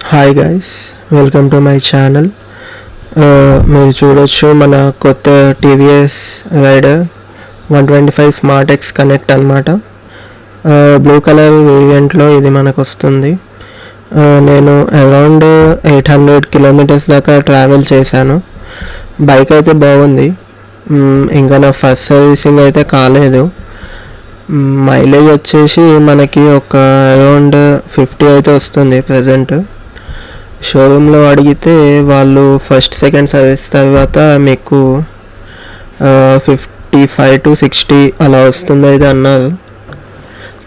Hi guys, welcome to my channel. మీరు చూడొచ్చు మన కొత్త TVS Raider 125 smart X connect అనమాట. బ్లూ కలర్ వేరియంట్లో ఇది మనకు వస్తుంది. నేను అరౌండ్ 800 కిలోమీటర్స్ దాకా ట్రావెల్ చేశాను. బైక్ అయితే బాగుంది. ఇంకా నా ఫస్ట్ సర్వీసింగ్ అయితే కాలేదు. మైలేజ్ వచ్చేసి మనకి ఒక అరౌండ్ 50 అయితే వస్తుంది ప్రజెంట్. షోరూంలో అడిగితే వాళ్ళు ఫస్ట్ సెకండ్ సర్వీస్ తర్వాత మీకు 55 to 60 అలా వస్తుంది అయితే అన్నారు.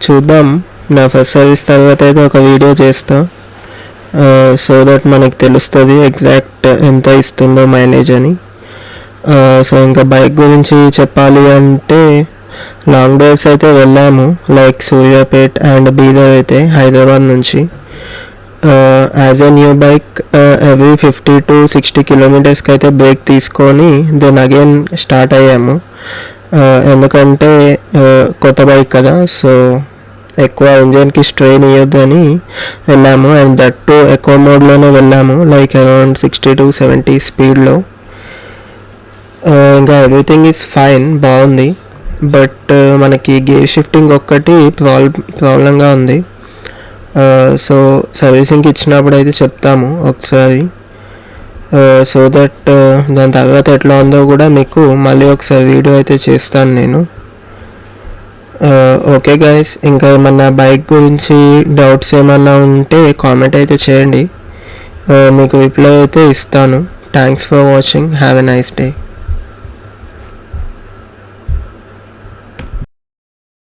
చూద్దాం, నా ఫస్ట్ సర్వీస్ తర్వాత అయితే ఒక వీడియో చేస్తా, సో దట్ మనకి తెలుస్తుంది ఎగ్జాక్ట్ ఎంత ఇస్తుందో మైలేజ్ అని. సో ఇంకా బైక్ గురించి చెప్పాలి అంటే లాంగ్ డ్రైవ్స్ అయితే వెళ్ళాము, లైక్ సూర్యాపేట్ అండ్ బీదర్ అయితే హైదరాబాద్ నుంచి. As a new bike every 50 to 60 కిలోమీటర్స్కి అయితే బ్రేక్ తీసుకొని దెన్ అగైన్ స్టార్ట్ అయ్యాము. ఎందుకంటే కొత్త బైక్ కదా, సో ఎక్కువ ఇంజన్కి స్ట్రెయిన్ ఇవ్వద్దు అని వెళ్ళాము. అండ్ దట్ టు ఎకో మోడ్లోనే వెళ్ళాము, లైక్ అరౌండ్ 60 to 70 స్పీడ్లో. ఇంకా ఎవ్రీథింగ్ ఈజ్ ఫైన్, బాగుంది. బట్ మనకి గేర్ షిఫ్టింగ్ ఒక్కటి ప్రాబ్లంగా ఉంది. సో సర్వీసింగ్కి ఇచ్చినప్పుడు అయితే చెప్తాము ఒకసారి, సో దట్ దాని తర్వాత ఎట్లా ఉందో కూడా మీకు మళ్ళీ ఒకసారి వీడియో అయితే చేస్తాను నేను. ఓకే గైస్, ఇంకా ఏమన్నా బైక్ గురించి డౌట్స్ ఏమన్నా ఉంటే కామెంట్ అయితే చేయండి, మీకు రిప్లై అయితే ఇస్తాను. Thanks for watching. Have a nice day.